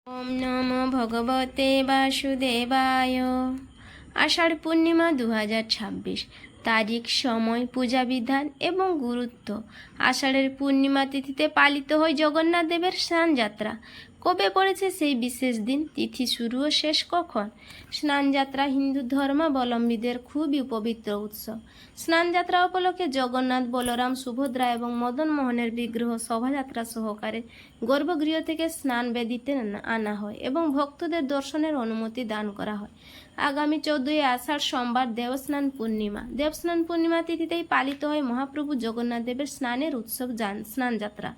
ওম নমো ভগবতে বাসুদেবায়। আষাঢ় পূর্ণিমা 2026। তারিখ, সময়, পূজা বিধান এবং গুরুত্ব। আষাঢ়ের পূর্ণিমা তিথিতে পালিত হয় জগন্নাথ দেবের স্নানযাত্রা। কবে পড়েছে সেই বিশেষ দিন? তিথি শুরু ও শেষ কখন? স্নানযাত্রা হিন্দু ধর্মাবলম্বীদের খুবই পবিত্র উৎসব। স্নানযাত্রা উপলক্ষে জগন্নাথ, বলরাম, সুভদ্রা এবং মদন মোহনের বিগ্রহ শোভাযাত্রা সহকারে গর্ভগৃহ থেকে স্নান বেদিতে আনা হয় এবং ভক্তদের দর্শনের অনুমতি দান করা হয়। আগামী 14ই আষাঢ় সোমবার দেবস্নান পূর্ণিমা। দেবস্নান পূর্ণিমা তিথিতেই পালিত হয় মহাপ্রভু জগন্নাথ দেবের স্নানের উৎসব স্নানযাত্রা।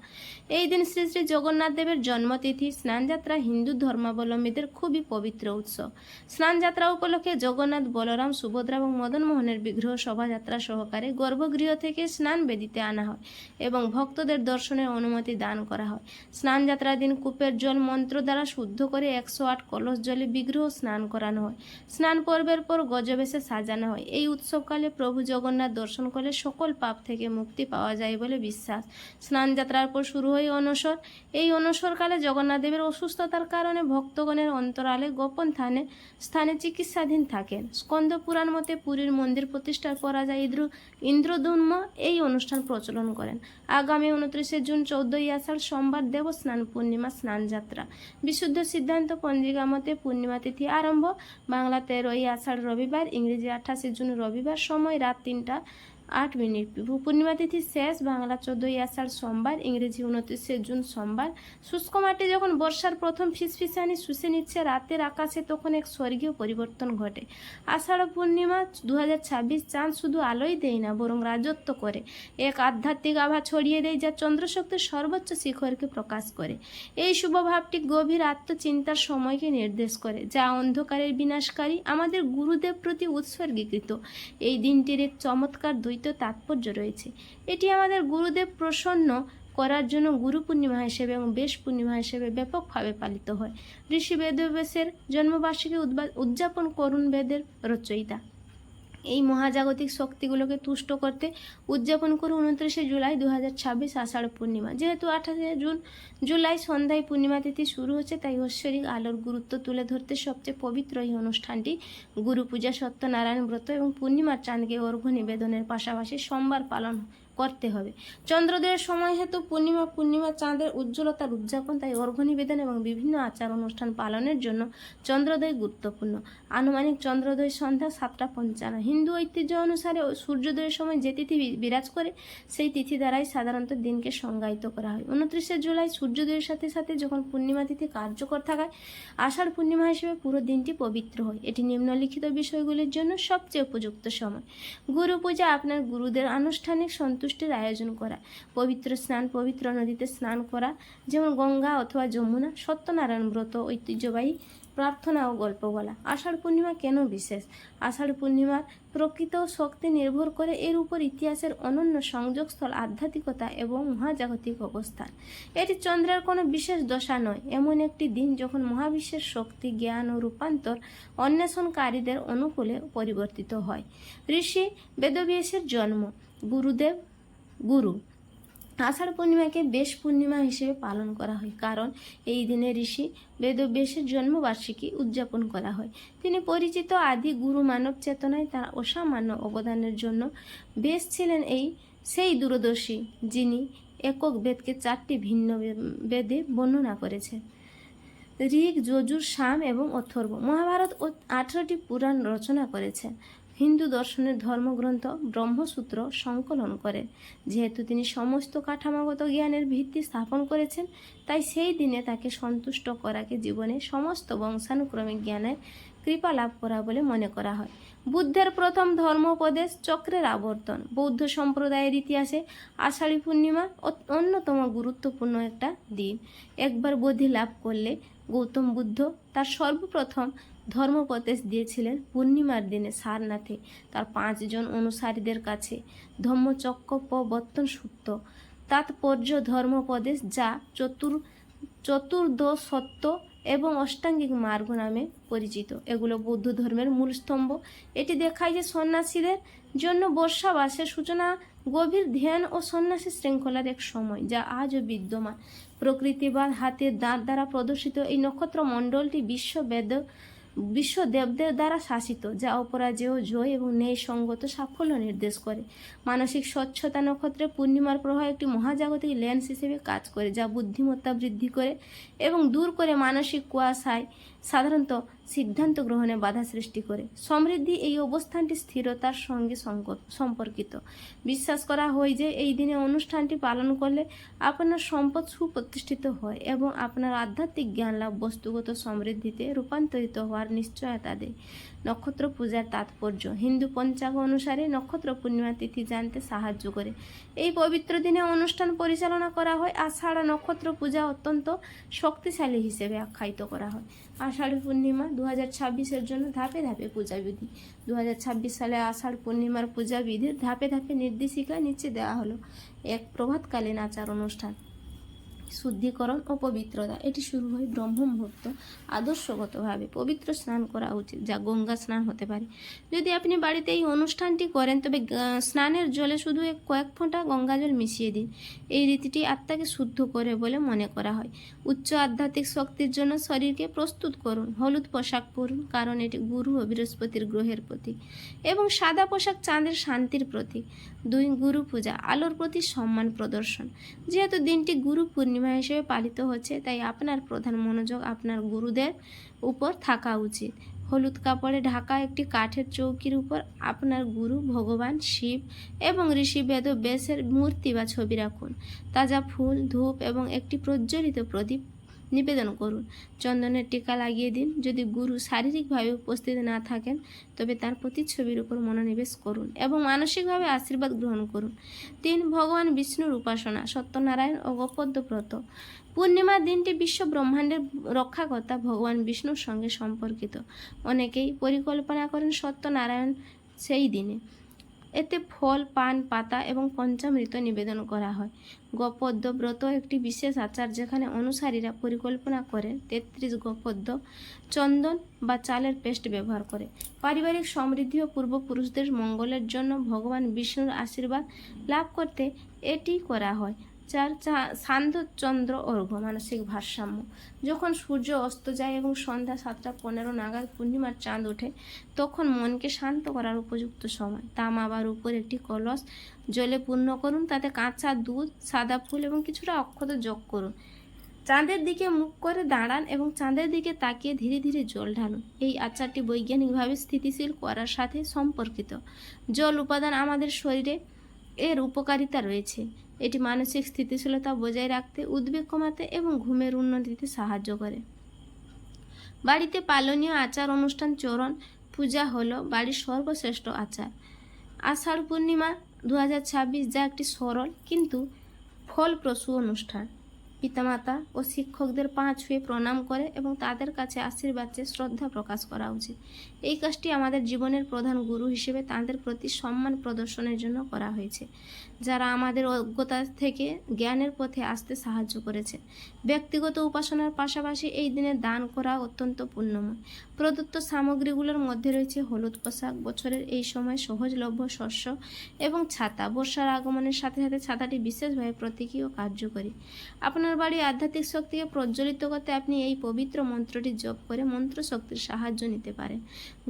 এই দিন শ্রী শ্রী জগন্নাথ দেবের জন্মতিথি। স্নানযাত্রা হিন্দু ধর্মাবলম্বীদের খুবই পবিত্র উৎসব। স্নানযাত্রা উপলক্ষে জগন্নাথ, বলরাম, সুভদ্রা এবং মদন মোহনের বিগ্রহ শোভাযাত্রা সহকারে গর্ভগৃহ থেকে স্নান বেদিতে আনা হয় এবং ভক্তদের দর্শনের অনুমতি দান করা হয়। স্নানযাত্রার দিন কূপের জল মন্ত্র দ্বারা শুদ্ধ করে 108 কলস জলে বিগ্রহ স্নান করানো হয়। স্নান পর্বের পর গজবেশে সাজানো হয়। এই উৎসবকালে প্রভু জগন্নাথ দর্শন করলে সকল পাপ থেকে মুক্তি পাওয়া যায় বলে বিশ্বাস। স্নানযাত্রার পর শুরু হয় অনসর। এই অনসরকালে জগন্নাথ দেবের অসুস্থতার কারণে ভক্তগণের অন্তরালে গোপন স্থানে চিকিৎসাধীন থাকেন। স্কন্দ পুরাণ মতে পুরীর মন্দির প্রতিষ্ঠার পর রাজা ইন্দ্রদুম্ন এই অনুষ্ঠান প্রচলন করেন। আগামী 29শে জুন 14ই আষাঢ় সোমবার দেবস্নান পূর্ণিমা স্নানযাত্রা। বিশুদ্ধ সিদ্ধান্ত পঞ্জিকা মতে পূর্ণিমা তিথি আরম্ভ বাংলা 13ই আষাঢ় রবিবার, ইংরেজি 28শে জুন রবিবার, সময় রাত 3টা 8 মিনিট। পূর্ণিমা তিথি শেষ বাংলা 14ই আষাঢ় সোমবার, ইংরেজি 29শে জুন সোমবার। শুষ্ক মাটি যখন বর্ষার প্রথম ফিসফিসানি শুষে নিচ্ছে রাতের আকাশে, তখন এক স্বর্গীয় পরিবর্তন ঘটে। আষাঢ় পূর্ণিমা 2026 চাঁদ শুধু আলোই দেয় না, বরং রাজত্ব করে। এক আধ্যাত্মিক আভা ছড়িয়ে দেয় যা চন্দ্রশক্তির সর্বোচ্চ শিখরকে প্রকাশ করে। এই শুভ ভাবটি গভীর আত্মচিন্তার সময়কে নির্দেশ করে, যা অন্ধকারের বিনাশকারী আমাদের গুরুদেব প্রতি উৎসর্গীকৃত। এই দিনটির এক চমৎকার দ্বৈত তাৎপর্য রয়েছে। এটি আমাদের গুরুদেব প্রসন্ন করার জন্য গুরু পূর্ণিমা হিসেবে এবং বেশ পূর্ণিমা হিসেবে ব্যাপকভাবে পালিত হয়। ঋষি বেদব্যাসের জন্মবার্ষিকী উদযাপন করুন বেদের রচয়িতা। এই মহাজাগতিক শক্তিগুলোকে তুষ্ট করতে উদযাপন করুন 29শে জুলাই 2026 আষাঢ় পূর্ণিমা। যেহেতু 28শে জুলাই সন্ধ্যায় পূর্ণিমা তিথি শুরু হচ্ছে, তাই ঐশ্বরিক আলোর গুরুত্ব তুলে ধরতে সবচেয়ে পবিত্র এই অনুষ্ঠানটি গুরু পূজা, সত্যনারায়ণ ব্রত এবং পূর্ণিমার চাঁদকে অর্ঘ্য নিবেদনের পাশাপাশি সোমবার পালন করতে হবে। চন্দ্রোদয়ের সময় হেতু পূর্ণিমা চাঁদের উজ্জ্বলতার উদযাপন, তাই অর্ঘ্য নিবেদন এবং বিভিন্ন আচার অনুষ্ঠান পালনের জন্য চন্দ্রোদয় গুরুত্বপূর্ণ। আনুমানিক চন্দ্রোদয় সন্ধ্যা 7টা 55। হিন্দু ঐতিহ্য অনুসারে সূর্যোদয়ের সময় যে তিথি বিরাজ করে সেই তিথি দ্বারাই সাধারণত দিনকে সংজ্ঞায়িত করা হয়। 29শে জুলাই সূর্যোদয়ের সাথে সাথে যখন পূর্ণিমা তিথি কার্যকর থাকায় আষাঢ় পূর্ণিমা হিসেবে পুরো দিনটি পবিত্র হয়। এটি নিম্নলিখিত বিষয়গুলির জন্য সবচেয়ে উপযুক্ত সময়: গুরু পূজা, আপনার গুরুদের আনুষ্ঠানিক সন্তুষ্টির আয়োজন করা, পবিত্র স্নান, পবিত্র নদীতে স্নান করা যেমন গঙ্গা অথবা যমুনা, সত্যনারায়ণ ব্রত, ঐতিহ্যবাহী প্রার্থনা ও গল্প বলা। আষাঢ় পূর্ণিমা কেন বিশেষ? আষাঢ় পূর্ণিমার প্রকৃত শক্তি নির্ভর করে এর উপর ইতিহাসের অনন্য সংযোগস্থল, আধ্যাত্মিকতা এবং মহাজাগতিক অবস্থান। এটি চন্দ্রের কোনো বিশেষ দশা নয়, এমন একটি দিন যখন মহাবিশ্বের শক্তি, জ্ঞান ও রূপান্তর অন্বেষণকারীদের অনুকূলে পরিবর্তিত হয়। ঋষি বেদব্যাসের জন্ম। গুরু। আষাঢ় পূর্ণিমাকে বেশ পূর্ণিমা হিসেবে পালন করা হয় কারণ এই দিনে ঋষি বেদব্যাসের জন্মবার্ষিকী উদযাপন করা হয়। তিনি পরিচিত আদি গুরু। মানব চেতনায় তার অসামান্য অবদানের জন্য বেশ ছিলেন সেই দূরদর্শী যিনি একক বেদকে 4টি ভিন্ন বেদে বর্ণনা করেছেন: ঋগ, যজুর, সাম এবং অথর্ব। মহাভারত ও 18টি পুরাণ রচনা করেছেন। হিন্দু দর্শনের ধর্মগ্রন্থ ব্রহ্মসূত্র সংকলন করেন। যেহেতু তিনি সমস্ত কাঠামোগত জ্ঞানের ভিত্তি স্থাপন করেছেন, তাই সেই দিনে তাকে সন্তুষ্ট করাকে জীবনে সমস্ত বংশানুক্রমিক জ্ঞানের কৃপা লাভ করা বলে মনে করা হয়। বুদ্ধের প্রথম ধর্মোপদেশ চক্রের আবর্তন। বৌদ্ধ সম্প্রদায়ের ইতিহাসে আষাঢ়ী পূর্ণিমা অন্যতম গুরুত্বপূর্ণ একটা দিন। একবার বোধি লাভ করলে গৌতম বুদ্ধ তার সর্বপ্রথম ধর্মোপদেশ দিয়েছিলেন পূর্ণিমার দিনে সারনাথে তার 5 জন অনুসারীদের কাছে। ধম্মচক্কপ্রবর্তন সূত্র তাৎপর্য ধর্মোপদেশ, যা চতুর্দশত্ব এবং অষ্টাঙ্গিক মার্গ নামে পরিচিত। এগুলো বৌদ্ধ ধর্মের মূল স্তম্ভ। এটি দেখায় যে সন্ন্যাসীদের জন্য বর্ষাবাসের সূচনা গভীর ধ্যান ও সন্ন্যাসী শৃঙ্খলার এক সময়, যা আজও বিদ্যমান। প্রকৃতিবাদ হাতের দাঁত দ্বারা প্রদর্শিত এই নক্ষত্র মণ্ডলটি বিশ্ব দেবদের দ্বারা শাসিত, যা অপরাজেয় জয় এবং ন্যায়সঙ্গত সাফল্য নির্দেশ করে। মানসিক স্বচ্ছতা নক্ষত্রের পূর্ণিমার প্রবাহ একটি মহাজাগতিক লেন্স হিসেবে কাজ করে, যা বুদ্ধিমত্তা বৃদ্ধি করে এবং দূর করে মানসিক কুয়াশায় সাধারণত সিদ্ধান্ত গ্রহণে বাধা সৃষ্টি করে। সমৃদ্ধি এই অবস্থানটি স্থিরতার সঙ্গে সম্পর্কিত। বিশ্বাস করা হয় যে এই দিনে অনুষ্ঠানটি পালন করলে আপনার সম্পদ সুপ্রতিষ্ঠিত হয় এবং আপনার আধ্যাত্মিক জ্ঞান লাভ বস্তুগত সমৃদ্ধিতে রূপান্তরিত হওয়ার নিশ্চয়তা দেয়। নক্ষত্র পূজার তাৎপর্য হিন্দু পঞ্চাঙ্গ অনুসারে নক্ষত্র পূর্ণিমা তিথি জানতে সাহায্য করে। এই পবিত্র দিনে অনুষ্ঠান পরিচালনা করা হয়। আষাঢ় নক্ষত্র পূজা অত্যন্ত শক্তিশালী হিসেবে আখ্যায়িত করা হয়। আষাঢ় পূর্ণিমা 2026-এর জন্য ধাপে ধাপে পূজাবিধি। 2026 সালে আষাঢ় পূর্ণিমার পূজাবিধির ধাপে ধাপে নির্দেশিকা নিচে দেওয়া হলো। এক প্রভাতকালীন আচার অনুষ্ঠান, শুদ্ধিকরণ ও পবিত্রতা। এটি শুরু হয় ব্রহ্ম মুহূর্ত। আদর্শগতভাবে পবিত্র স্নান করা উচিত, যা গঙ্গা স্নান হতে পারে। যদি আপনি বাড়িতে এই অনুষ্ঠানটি করেন তবে স্নানের জলে শুধু কয়েক ফোঁটা গঙ্গাজল মিশিয়ে দিন। এই রীতিটি আত্মাকে শুদ্ধ করে বলে মনে করা হয়। উচ্চ আধ্যাত্মিক শক্তির জন্য শরীরকে প্রস্তুত করুন। হলুদ পোশাক পরুন, কারণ এটি গুরু ও বৃহস্পতির গ্রহের প্রতীক, এবং সাদা পোশাক চাঁদের শান্তির প্রতীক। 2. গুরু পূজা, আলোর প্রতি সম্মান প্রদর্শন। যেহেতু দিনটি গুরু পূর্ণিমা হিসেবে পালিত হচ্ছে, তাই আপনার প্রধান মনোযোগ আপনার গুরুদের উপর থাকা উচিত। হলুদ কাপড়ে ঢাকা একটি কাঠের চৌকির উপর আপনার গুরু, ভগবান শিব এবং ঋষি বেদব্যাসের মূর্তি বা ছবি রাখুন। তাজা ফুল, ধূপ এবং একটি প্রজ্বলিত প্রদীপ নিবেদন করুন। চন্দনের টিকা লাগিয়ে দিন। যদি গুরু শারীরিকভাবে উপস্থিত না থাকেন তবে তার প্রতিচ্ছবির উপর মনোনিবেশ করুন এবং মানসিকভাবে আশীর্বাদ গ্রহণ করুন। 3. ভগবান বিষ্ণুর উপাসনা, সত্যনারায়ণ ও গোপদ্য ব্রত। পূর্ণিমার দিনটি বিশ্ব ব্রহ্মাণ্ডের রক্ষাকর্তা ভগবান বিষ্ণুর সঙ্গে সম্পর্কিত। অনেকেই পরিকল্পনা করেন সত্যনারায়ণ সেই দিনে। এতে ফল, পান, পাতা এবং পঞ্চামৃত নিবেদন করা হয়। গোপদ্য ব্রত একটি বিশেষ আচার যেখানে অনুসারীরা পরিকল্পনা করেন 33 গোপদ্য চন্দন বা চালের পেস্ট ব্যবহার করে। পারিবারিক সমৃদ্ধি ও পূর্বপুরুষদের মঙ্গলের জন্য ভগবান বিষ্ণুর আশীর্বাদ লাভ করতে এটি করা হয়। 4. সান্ধ্য চন্দ্র অর্ঘ্য, মানসিক ভারসাম্য। যখন সূর্য অস্ত যায় এবং সন্ধ্যা 7:15 নাগাদ পূর্ণিমার চাঁদ ওঠে, তখন মনকে শান্ত করার উপযুক্ত সময়। তামা বা রূপোর একটি কলস জলে পূর্ণ করুন, তাতে কাঁচা দুধ, সাদা ফুল এবং কিছুটা অক্ষত যোগ করুন। চাঁদের দিকে মুখ করে দাঁড়ান এবং চাঁদের দিকে তাকিয়ে ধীরে ধীরে জল ঢালুন। এই আচারটি বৈজ্ঞানিকভাবে স্থিতিশীল করার সাথে সম্পর্কিত। জল উপাদান আমাদের শরীরে এর উপকারিতা রয়েছে। এটি মানসিক স্থিতিশীলতা বজায় রাখতে, উদ্বেগ কমাতে এবং ঘুমের উন্নতিতে সাহায্য করে। বাড়িতে পালনীয় আচার অনুষ্ঠান, চরণ পূজা হলো বাড়ির সর্বশ্রেষ্ঠ আচার। আষাঢ় পূর্ণিমা 2026, যা একটি সরল কিন্তু ফলপ্রসূ অনুষ্ঠান। পিতামাতা ও শিক্ষকদের পা ছুঁয়ে প্রণাম করে এবং তাদের কাছে আশীর্বাদ চেয়ে শ্রদ্ধা প্রকাশ করা উচিত। এই কাজটি আমাদের জীবনের প্রধান গুরু হিসেবে তাদের প্রতি সম্মান প্রদর্শনের জন্য করা হয়েছে, যারা আমাদের অজ্ঞতা থেকে জ্ঞানের পথে আসতে সাহায্য করেছে। ব্যক্তিগত উপাসনার পাশাপাশি এই দিনে দান করা অত্যন্ত পুণ্যময়। প্রদত্ত সামগ্রীগুলোর মধ্যে রয়েছে হলুদ পোশাক, বছরের এই সময় সহজলভ্য শস্য এবং ছাতা। বর্ষার আগমনের সাথে সাথে ছাতাটি বিশেষভাবে প্রতীকী ও কার্যকরী। আপনার বাড়ির আধ্যাত্মিক শক্তিকে প্রজ্বলিত করতে আপনি এই পবিত্র মন্ত্রটি জপ করে মন্ত্র শক্তির সাহায্য নিতে পারেন।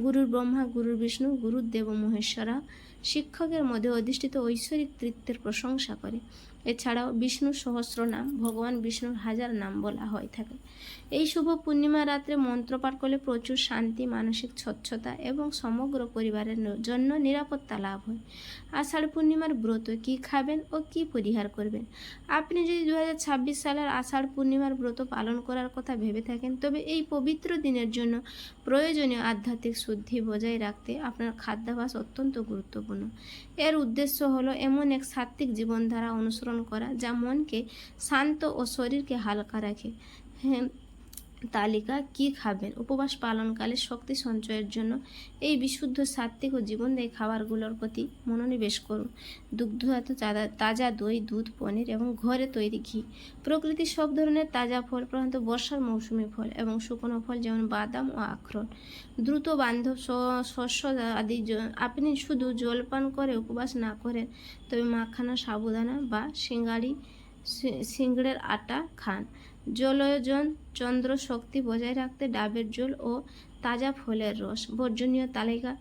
গুরুর ব্রহ্মা, গুরুর বিষ্ণু, গুরুর দেব মহেশ্বরা শিক্ষকের মধ্যে অধিষ্ঠিত ঐশ্বরিক তৃত্বের প্রশংসা করে। এছাড়াও বিষ্ণু সহস্র নাম, ভগবান বিষ্ণুর 1000 নাম বলা হয়ে থাকে। এই শুভ পূর্ণিমা রাত্রে মন্ত্রপাঠ করলে প্রচুর শান্তি, মানসিক স্বচ্ছতা এবং সমগ্র পরিবারের জন্য নিরাপত্তা লাভ হয়। আষাঢ় পূর্ণিমার ব্রত কী খাবেন ও কী পরিহার করবেন? আপনি যদি 2026 সালের আষাঢ় পূর্ণিমার ব্রত পালন করার কথা ভেবে থাকেন তবে এই পবিত্র দিনের জন্য প্রয়োজনীয় আধ্যাত্মিক শুদ্ধি বজায় রাখতে আপনার খাদ্যাভ্যাস অত্যন্ত গুরুত্বপূর্ণ। এর উদ্দেশ্য হলো এমন এক সাত্ত্বিক জীবনধারা অনুসরণ করা যা মনকে শান্ত ও শরীরকে হালকা রাখে। তালিকা কি খাবেন? উপবাস পালনকালে শক্তি সঞ্চয়ের জন্য এই বিশুদ্ধ সাত্ত্বিক ও জীবনদায়ী খাবারগুলোর প্রতি মনোনিবেশ করুন। দুগ্ধজাত তাজা দই, দুধ, পনির এবং ঘরে তৈরি ঘি। প্রকৃতির সব ধরনের তাজা ফল, প্রধানত বর্ষার মৌসুমি ফল এবং শুকনো ফল যেমন বাদাম ও আখরোট। দ্রুত বান্ধব শস্য আদি আপনি শুধু জলপান করে উপবাস না করেন, তবে মাখানা, সাবুদানা বা সিঙ্গড়ের আটা খান। জলয়োজন চন্দ্র শক্তি বজায় রাখতে ডাবের জল ও তাজা ফলের রস। বর্জনীয় তালিকা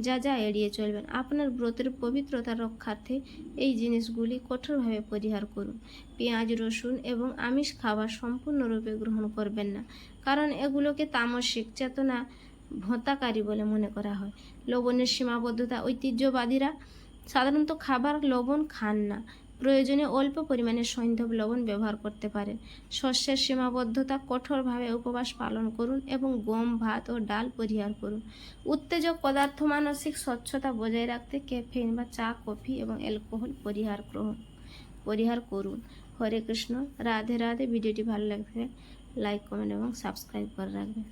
যা যা এড়িয়ে চলবেন। আপনার ব্রতের পবিত্রতা রক্ষার্থে এই জিনিসগুলি কঠোরভাবে পরিহার করুন। পেঁয়াজ, রসুন এবং আমিষ খাবার সম্পূর্ণরূপে গ্রহণ করবেন না, কারণ এগুলোকে তামসিক চেতনা ভোঁতাকারী বলে মনে করা হয়। লবণের সীমাবদ্ধতা। ঐতিহ্যবাদীরা সাধারণত খাবার লবণ খান না, প্রয়োজনে অল্প পরিমাণে সৈন্ধব লবণ ব্যবহার করতে পারেন। শস্যের সীমাবদ্ধতা। কঠোরভাবে উপবাস পালন করুন এবং গম, ভাত ও ডাল পরিহার করুন। উত্তেজক পদার্থ। মানসিক স্বচ্ছতা বজায় রাখতে ক্যাফেইন বা চা, কফি এবং অ্যালকোহল পরিহার করুন। হরে কৃষ্ণ, রাধে রাধে। ভিডিওটি ভালো লাগলে লাইক, কমেন্ট এবং সাবস্ক্রাইব করে রাখবেন।